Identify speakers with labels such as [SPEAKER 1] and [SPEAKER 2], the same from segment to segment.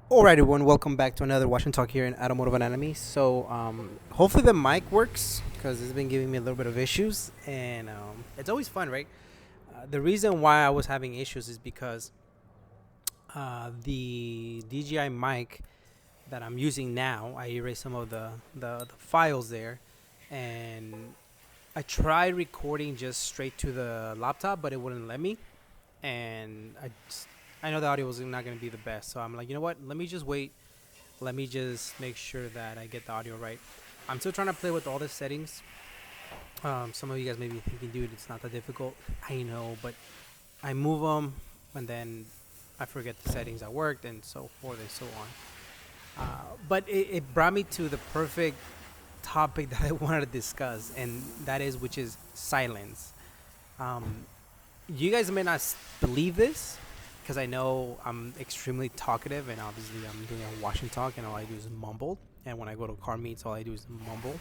[SPEAKER 1] Alright, everyone, welcome back to another Watch and Talk here in Automotive Anatomy. Hopefully the mic works because it's been giving me a little bit of issues, and it's always fun, right? The reason why I was having issues is because the DJI mic that I'm using now, I erased some of the files there, and I tried recording just straight to the laptop, but it wouldn't let me, and I know the audio was not going to be the best, so I'm like, you know what? Let me just wait. Let me just make sure that I get the audio right. I'm still trying to play with all the settings. Some of you guys may be thinking, dude, it's not that difficult. I know, but I move them and then I forget the settings I worked and so forth and so on. But it brought me to the perfect topic that I wanted to discuss, and that is, which is silence. Um, you guys may not believe this because I know I'm extremely talkative, and obviously I'm doing a wash and talk, and all I do is mumble. And when I go to car meets, all I do is mumble.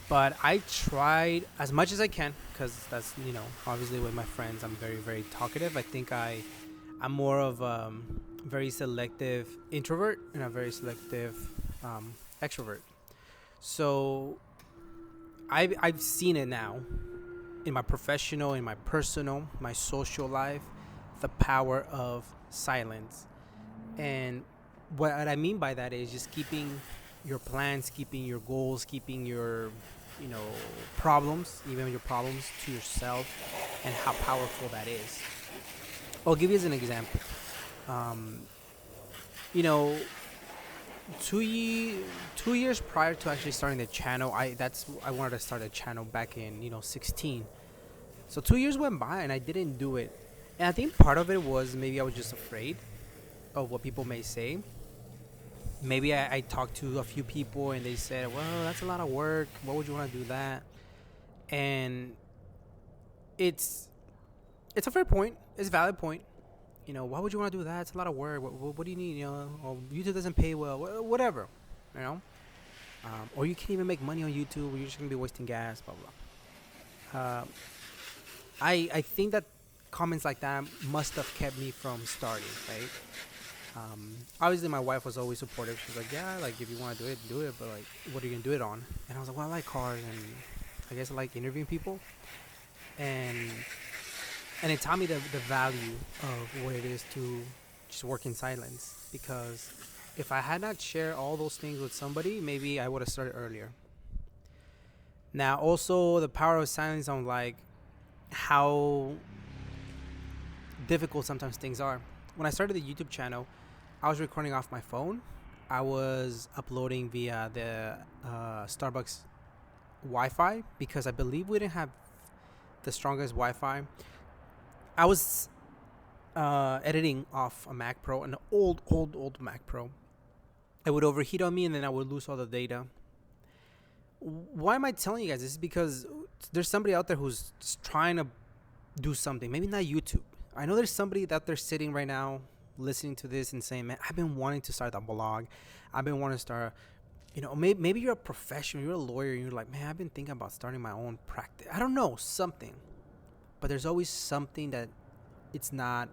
[SPEAKER 1] But I tried as much as I can because that's, obviously with my friends, I'm very, very talkative. I think I'm more of a very selective introvert and a very selective extrovert. So I've seen it now in my professional, in my personal, my social life, the power of silence. And what I mean by that is just keeping your plans, keeping your goals, keeping your, you know, problems, even your problems to yourself, and how powerful that is. I'll give you as an example. Um, you know, 2 years prior to actually starting the channel, I wanted to start a channel back in 16. So 2 years went by and I didn't do it. And I think part of it was maybe I was just afraid of what people may say. Maybe I talked to a few people and they said, well, that's a lot of work. Why would you want to do that? And it's it's a fair point. It's a valid point. Why would you want to do that? It's a lot of work. What do you need? Oh, YouTube doesn't pay well. Whatever. You know. Or you can't even make money on YouTube. You're just gonna be wasting gas. Blah blah. I think that comments like that must have kept me from starting. Right. Obviously, my wife was always supportive. She's like, yeah, like if you want to do it, do it. But like, what are you gonna do it on? And I was like, well, I like cars, and I guess I like interviewing people. And it taught me the value of what it is to just work in silence, because if I had not shared all those things with somebody, maybe I would have started earlier. Now, also the power of silence on like how difficult sometimes things are. When I started the YouTube channel, I was recording off my phone. I was uploading via the Starbucks Wi-Fi because I believe we didn't have the strongest Wi-Fi. I was editing off a Mac Pro, an old Mac Pro. It would overheat on me, and then I would lose all the data. Why am I telling you guys this? Is because there's somebody out there who's just trying to do something. Maybe not YouTube. I know there's somebody out there sitting right now listening to this and saying, man, I've been wanting to start a blog. I've been wanting to start, maybe you're a professional, you're a lawyer, and you're like, man, I've been thinking about starting my own practice. I don't know, something. But there's always something that it's not,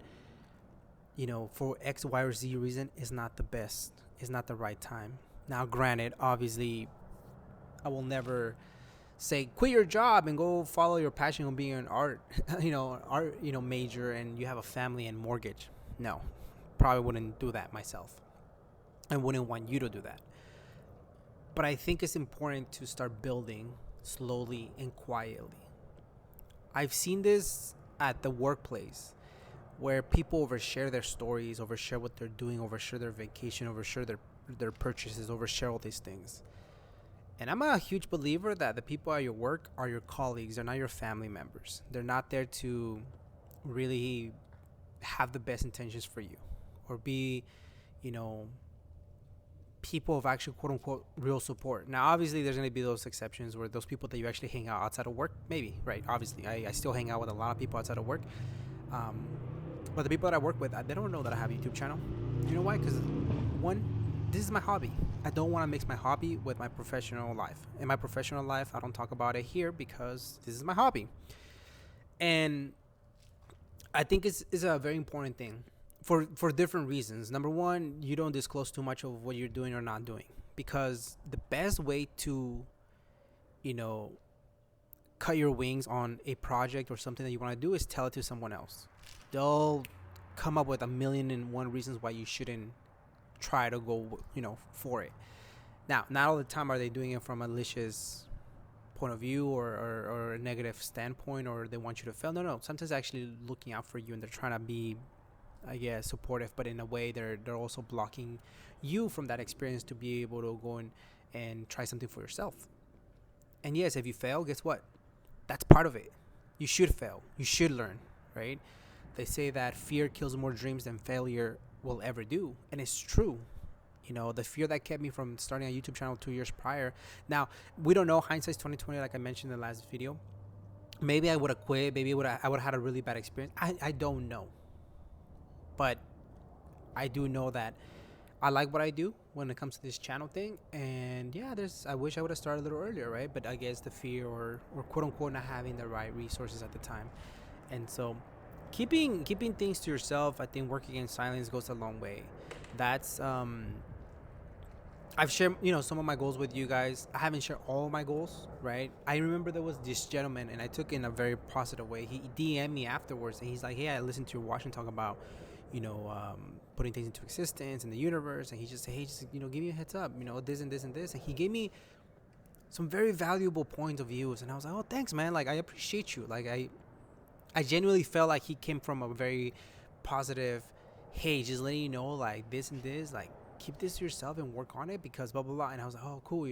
[SPEAKER 1] for X, Y, or Z reason, is not the best, is not the right time. Now, granted, obviously, I will never say quit your job and go follow your passion on being an art, major, and you have a family and mortgage. No, probably wouldn't do that myself. I wouldn't want you to do that. But I think it's important to start building slowly and quietly. I've seen this at the workplace where people overshare their stories, overshare what they're doing, overshare their vacation, overshare their purchases, overshare all these things. And I'm a huge believer that the people at your work are your colleagues. They're not your family members. They're not there to really have the best intentions for you or be, people of actual quote unquote real support. Now, obviously, there's going to be those exceptions where those people that you actually hang out outside of work, maybe, right? Obviously, I still hang out with a lot of people outside of work. But the people that I work with, they don't know that I have a YouTube channel. You know why? Because one, this is my hobby. I don't want to mix my hobby with my professional life. In my professional life, I don't talk about it here because this is my hobby. And I think it's a very important thing for different reasons. Number one, you don't disclose too much of what you're doing or not doing, because the best way to, you know, cut your wings on a project or something that you want to do is tell it to someone else. They'll come up with a million and one reasons why you shouldn't try to go, for it. Now, not all the time are they doing it from a malicious point of view or a negative standpoint, or they want you to fail. No. Sometimes actually looking out for you, and they're trying to be, I guess, supportive, but in a way they're also blocking you from that experience to be able to go and try something for yourself. And yes, if you fail, guess what? That's part of it. You should fail. You should learn, right? They say that fear kills more dreams than failure will ever do, and it's true. The fear that kept me from starting a YouTube channel 2 years prior. Now, we don't know, hindsight's 2020, like I mentioned in the last video. Maybe I would have quit. Maybe I would have had a really bad experience. I don't know. But I do know that I like what I do when it comes to this channel thing. And yeah, I wish I would have started a little earlier, right? But I guess the fear or quote unquote not having the right resources at the time. And so keeping things to yourself, I think working in silence goes a long way. That's I've shared, some of my goals with you guys. I haven't shared all of my goals, right? I remember there was this gentleman, and I took it in a very positive way. He DM'd me afterwards, and he's like, "Hey, I listened to your watch and talk about, putting things into existence in the universe." And he just said, "Hey, just give me a heads up, this and this and this." And he gave me some very valuable points of views, and I was like, "Oh, thanks, man. Like, I appreciate you." Like, I genuinely felt like he came from a very positive, "Hey, just letting you know, like this and this, like." Keep this to yourself and work on it because blah blah blah. And I was like, oh cool,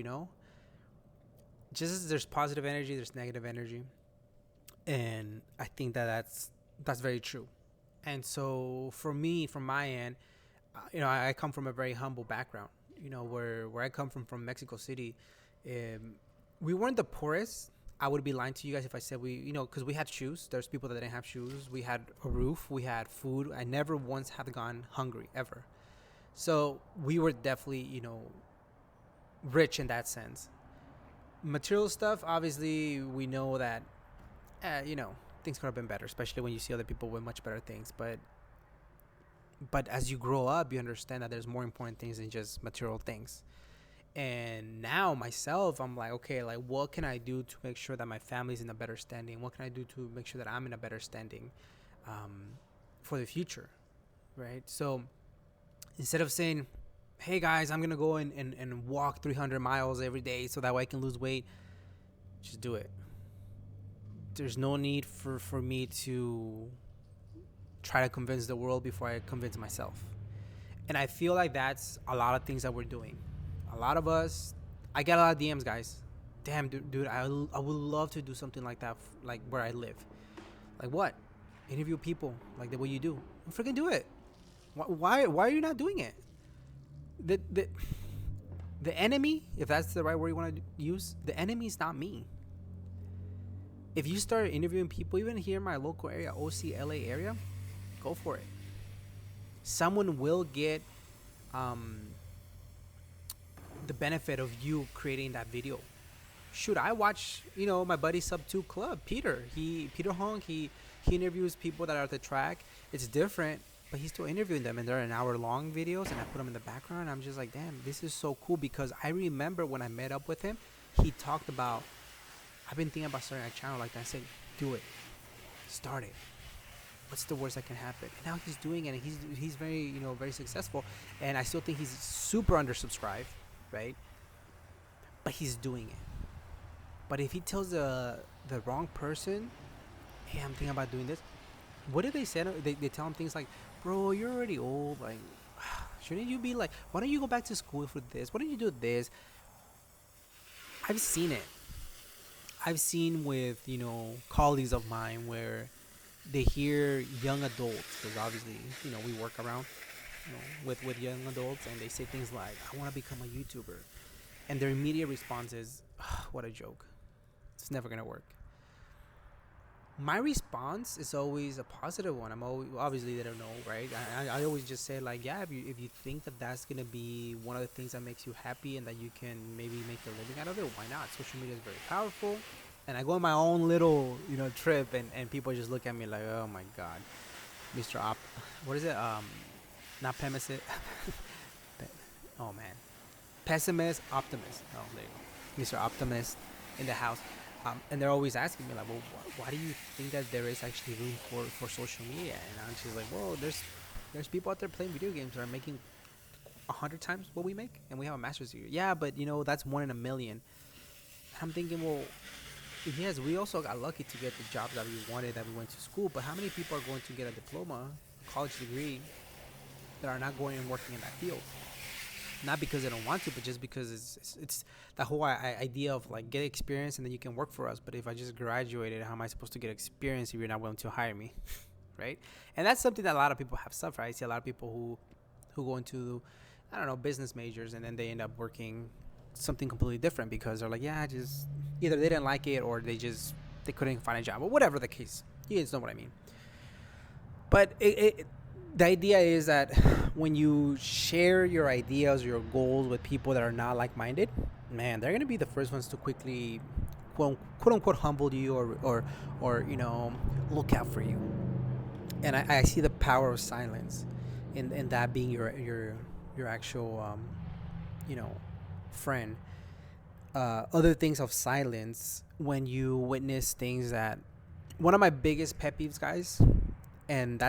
[SPEAKER 1] just as there's positive energy, there's negative energy, and I think that's very true. And so for me, from my end, I come from a very humble background. Where I come from Mexico City, we weren't the poorest. I would be lying to you guys if I said because we had shoes. There's people that didn't have shoes. We had a roof. We had food. I never once had gone hungry ever. So we were definitely, rich in that sense. Material stuff, obviously, we know that, things could have been better, especially when you see other people with much better things. But as you grow up, you understand that there's more important things than just material things. And now myself, I'm like, okay, like what can I do to make sure that my family's in a better standing? What can I do to make sure that I'm in a better standing for the future, right? So instead of saying, hey guys, I'm going to go and walk 300 miles every day so that way I can lose weight, just do it. There's no need for me to try to convince the world before I convince myself. And I feel like that's a lot of things that we're doing. A lot of us, I get a lot of DMs, guys. Damn, dude, I would love to do something like that, like where I live. Like what? Interview people like the way you do. Freaking do it. Why are you not doing it? The enemy, if that's the right word you want to use, the enemy is not me. If you start interviewing people, even here in my local area, OC-LA area, go for it. Someone will get the benefit of you creating that video. Shoot, I watch, my buddy Sub 2 Club, Peter Hong, he interviews people that are at the track. It's different, but he's still interviewing them, and they're an hour long videos, and I put them in the background. I'm just like, damn, this is so cool, because I remember when I met up with him, he talked about, I've been thinking about starting a channel like that. I said, do it, start it. What's the worst that can happen? And now he's doing it, and he's very, very successful, and I still think he's super undersubscribed, right? But he's doing it. But if he tells the wrong person, hey, I'm thinking about doing this, what do they say? They tell him things like, bro, you're already old. Like, shouldn't you be like, why don't you go back to school for this? Why don't you do this? I've seen it. I've seen with, colleagues of mine where they hear young adults, because obviously, we work around, with young adults, and they say things like, I want to become a YouTuber. And their immediate response is, what a joke. It's never going to work. My response is always a positive one. I'm always, obviously they don't know, right? I always just say like, yeah, if you think that that's gonna be one of the things that makes you happy and that you can maybe make a living out of it, why not? Social media is very powerful. And I go on my own little, trip, and people just look at me like, oh my god, Mr. What is it? not pessimist. Oh man, pessimist, optimist. Oh, there you go, Mr. Optimist in the house. And they're always asking me like, well, why do you think that there is actually room for social media? And I'm just like, well, there's people out there playing video games that are making 100 times what we make, and we have a master's degree. Yeah, but that's 1 in 1 million. I'm thinking, well, yes, we also got lucky to get the jobs that we wanted, that we went to school. But how many people are going to get a diploma, a college degree, that are not going and working in that field? Not because they don't want to, but just because it's the whole idea of like, get experience and then you can work for us. But if I just graduated, how am I supposed to get experience if you're not willing to hire me? Right? And that's something that a lot of people have suffered. I see a lot of people who go into, I don't know, business majors, and then they end up working something completely different because they're like, yeah, just either they didn't like it or they couldn't find a job, or whatever the case. You guys know what I mean. But the idea is that when you share your ideas, your goals with people that are not like-minded, man, they're gonna be the first ones to quickly quote unquote humble you or look out for you. And I see the power of silence in that being your actual friend. Other things of silence, when you witness things that, one of my biggest pet peeves, guys, and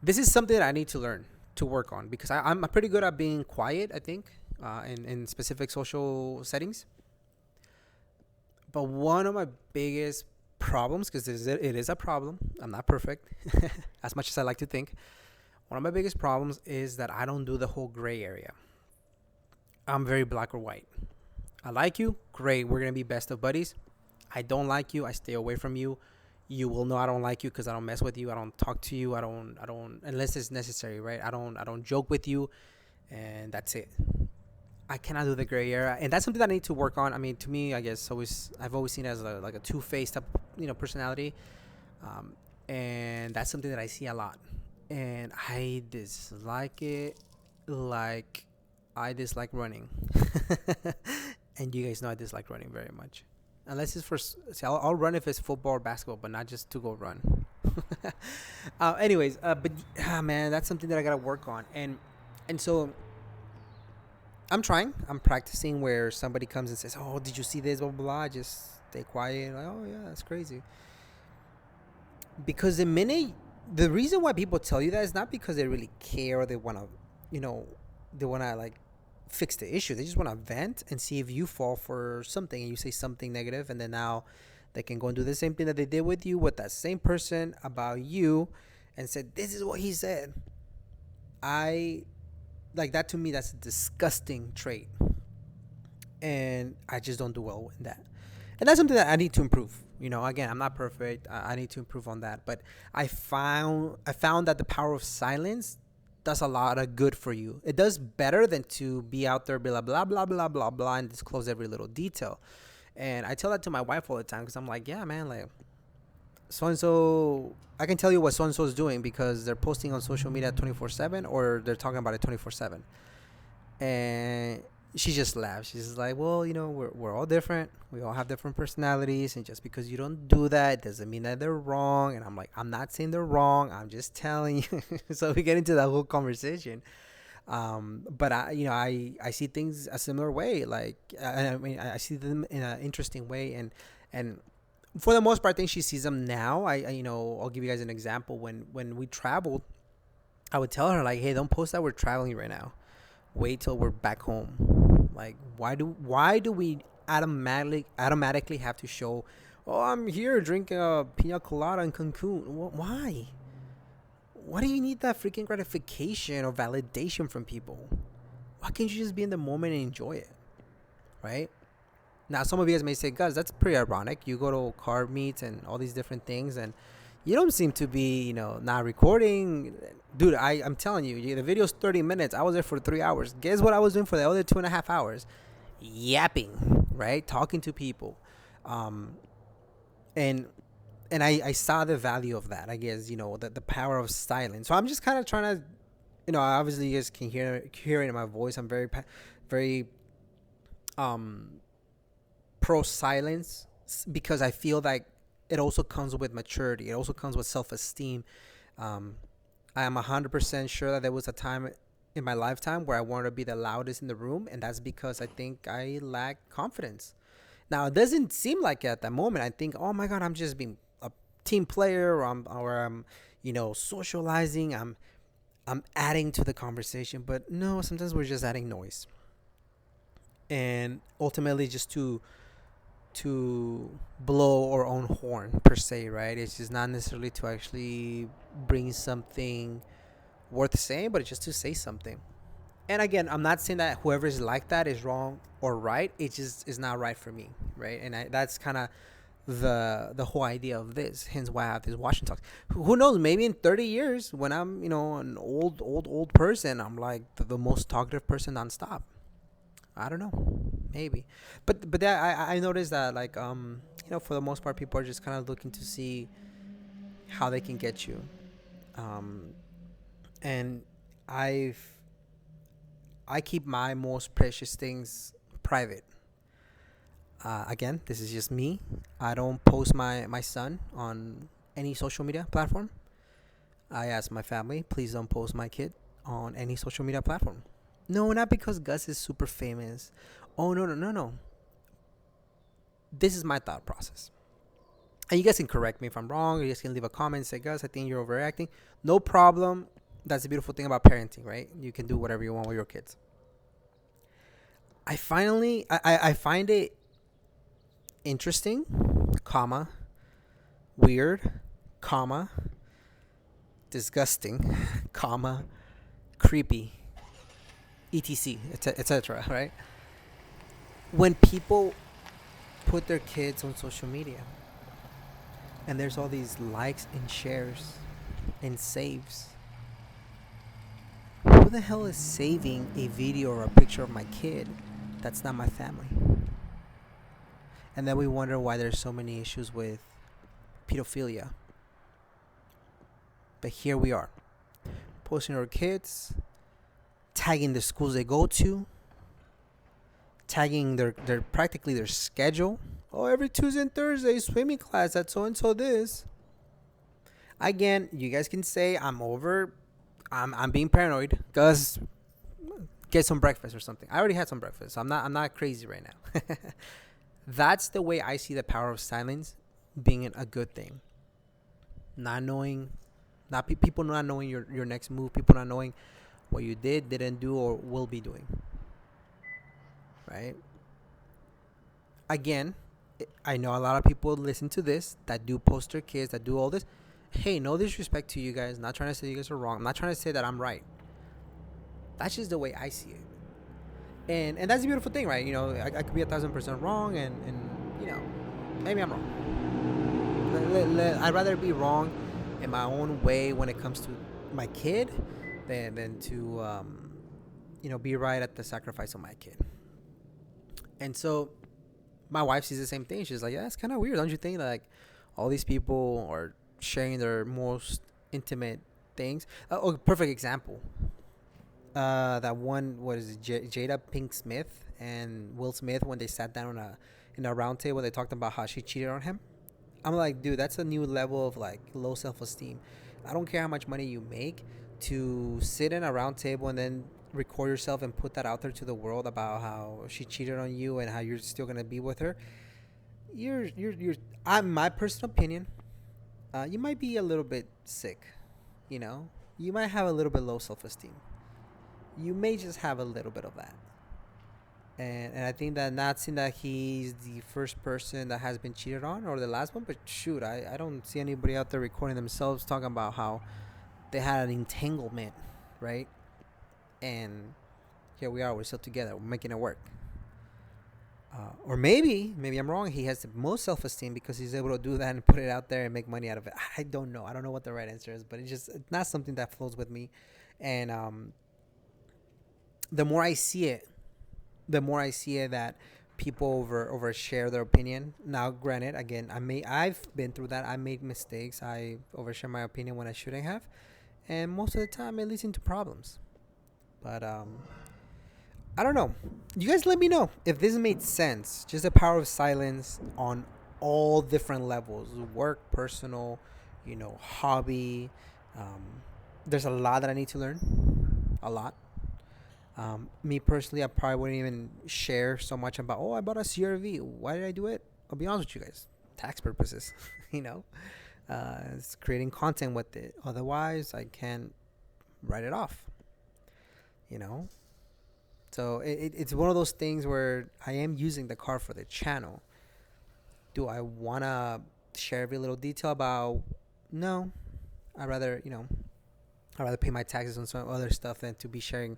[SPEAKER 1] this is something that I need to learn to work on, because I'm pretty good at being quiet, I think, in specific social settings. But one of my biggest problems, because it is a problem, I'm not perfect, as much as I like to think. One of my biggest problems is that I don't do the whole gray area. I'm very black or white. I like you, great, we're going to be best of buddies. I don't like you, I stay away from you. You will know I don't like you because I don't mess with you. I don't talk to you. I don't unless it's necessary, right? I don't joke with you, and that's it. I cannot do the gray area, and that's something that I need to work on. I mean, to me, I guess I've always seen it as like a two-faced type, personality, and that's something that I see a lot, and I dislike it. Like, I dislike running, and you guys know I dislike running very much. Unless it's I'll run if it's football or basketball, but not just to go run. Man, that's something that I gotta work on, and so I'm practicing. Where somebody comes and says, "Oh, did you see this?" Blah blah blah. I just stay quiet. Like, oh yeah, that's crazy. Because the reason why people tell you that is not because they really care or they wanna, like fix the issue. They just want to vent and see if you fall for something and you say something negative, and then now they can go and do the same thing that they did with you with that same person about you and said, this is what he said. I like that. To me, that's a disgusting trait, and I just don't do well in that. And that's something that I need to improve. Again, I'm not perfect. I need to improve on that. But I found that the power of silence does a lot of good for you. It does better than to be out there blah blah blah blah blah blah and disclose every little detail. And I tell that to my wife all the time, because I'm like, yeah, man, like so and so, I can tell you what so and so is doing because they're posting on social media 24/7 or they're talking about it 24/7. And she just laughs. She's just like, well, we're all different. We all have different personalities, and just because you don't do that doesn't mean that they're wrong. And I'm like, I'm not saying they're wrong. I'm just telling you. So we get into that whole conversation. But I see things a similar way. Like, I see them in an interesting way, and for the most part, I think she sees them now. I'll give you guys an example. When we traveled, I would tell her like, hey, don't post that we're traveling right now. Wait till we're back home. Like, why do we automatically have to show, oh, I'm here drinking a pina colada in Cancun? Why? Why do you need that freaking gratification or validation from people? Why can't you just be in the moment and enjoy it? Right? Now, some of you guys may say, guys, that's pretty ironic. You go to carb meets and all these different things, and you don't seem to be, not recording. Dude, I'm telling you, the video's 30 minutes. I was there for 3 hours. Guess what I was doing for the other 2.5 hours? Yapping, right? Talking to people. And I saw the value of that, I guess, the power of silence. So I'm just kind of trying to, obviously you guys can hear it in my voice. I'm very, very pro silence, because I feel like it also comes with maturity. It also comes with self-esteem. I am 100% sure that there was a time in my lifetime where I wanted to be the loudest in the room, and that's because I think I lack confidence. Now, it doesn't seem like it at that moment. I think, oh my God, I'm just being a team player, or I'm socializing. I'm adding to the conversation, but no, sometimes we're just adding noise, and ultimately just to blow our own horn per se, right? It's just not necessarily to actually bring something worth saying, but it's just to say something. And again, I'm not saying that whoever is like that is wrong or right. It just is not right for me, right? And that's kind of the whole idea of this. Hence why I have this Washington talks. Who knows? Maybe in 30 years, when I'm an old person, I'm like the most talkative person nonstop. I don't know, maybe, but I noticed that, like, for the most part, people are just kind of looking to see how they can get you, um, and I've I keep my most precious things private. Again, this is just me. I don't post my son on any social media platform. I ask my family, please don't post my kid on any social media platform. No, not because Gus is super famous. Oh, no, no, no, no. This is my thought process. And you guys can correct me if I'm wrong. You guys can leave a comment and say, Gus, I think you're overreacting. No problem. That's the beautiful thing about parenting, right? You can do whatever you want with your kids. I find it interesting, comma, weird, comma, disgusting, comma, creepy, etc., etc., right? When people put their kids on social media and there's all these likes and shares and saves. Who the hell is saving a video or a picture of my kid that's not my family? And then we wonder why there's so many issues with pedophilia. But here we are, posting our kids, tagging the schools they go to, tagging their practically their schedule. Oh, every Tuesday and Thursday swimming class at so and so this. Again, you guys can say I'm being paranoid because get some breakfast or something. I already had some breakfast, so I'm not crazy right now. That's the way I see the power of silence being a good thing. Not knowing, people not knowing your next move, people not knowing what you didn't do, or will be doing. Right? Again, I know a lot of people listen to this that do post their kids, that do all this. Hey, no disrespect to you guys. Not trying to say you guys are wrong. I'm not trying to say that I'm right. That's just the way I see it. And that's the beautiful thing, right? I could be 1,000% wrong, and maybe I'm wrong. I'd rather be wrong in my own way when it comes to my kid than to be right at the sacrifice of my kid. And so my wife sees the same thing. She's like, yeah, it's kind of weird, don't you think? Like, all these people are sharing their most intimate things. Perfect example. That one was Jada Pink Smith and Will Smith, when they sat down in a round table, they talked about how she cheated on him. I'm like, dude, that's a new level of like low self-esteem. I don't care how much money you make, to sit in a round table and then record yourself and put that out there to the world about how she cheated on you and how you're still gonna be with her. You're my personal opinion, you might be a little bit sick. You might have a little bit low self-esteem. You may just have a little bit of that. And I think that, not saying that he's the first person that has been cheated on or the last one, but shoot, I don't see anybody out there recording themselves talking about how they had an entanglement, right? And here we are, we're still together, we're making it work. Or maybe I'm wrong, he has the most self-esteem because he's able to do that and put it out there and make money out of it. I don't know what the right answer is, but it's not something that flows with me. And the more I see it that people overshare their opinion. Now, granted, again, I've been through that. I made mistakes. I overshare my opinion when I shouldn't have, and most of the time it leads into problems. But I don't know. You guys let me know if this made sense. Just the power of silence on all different levels: work, personal, hobby, There's a lot that I need to learn. A lot. Me personally, I probably wouldn't even share so much about, oh, I bought a CRV. Why did I do it? I'll be honest with you guys. Tax purposes, you know? It's creating content with it. Otherwise, I can't write it off, you know? So it's one of those things where I am using the car for the channel. Do I want to share every little detail about? No. I'd rather, I'd rather pay my taxes on some other stuff than to be sharing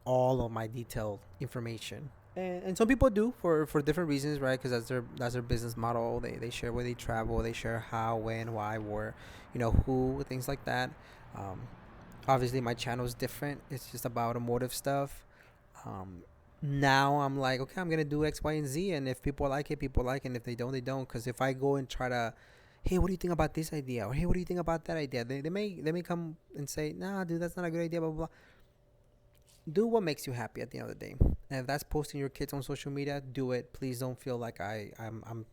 [SPEAKER 1] all of my detailed information. And some people do for different reasons, right? Because that's their business model. They share where they travel, they share how, when, why, where, who, things like that. Um, Obviously, my channel is different. It's just about automotive stuff. Um, Now I'm like, okay, I'm gonna do X, Y, and Z, and if people like it, people like it. And if they don't, they don't. Because if I go and try to, hey, what do you think about this idea? Or hey, what do you think about that idea? They may come and say, nah, dude, that's not a good idea. Blah blah blah. Do what makes you happy at the end of the day. And if that's posting your kids on social media, do it. Please don't feel like I'm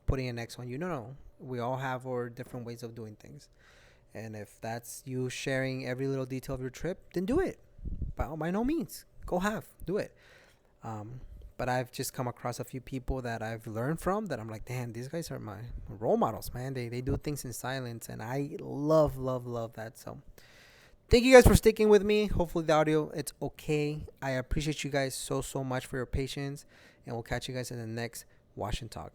[SPEAKER 1] putting an X on you. No, no. We all have our different ways of doing things. And if that's you sharing every little detail of your trip, then do it. By no means, do it. Um, but I've just come across a few people that I've learned from that I'm like, damn, these guys are my role models, man. They do things in silence, and I love, love, love that. So thank you guys for sticking with me. Hopefully the audio it's okay. I appreciate you guys so much for your patience, and we'll catch you guys in the next Wash and Talk.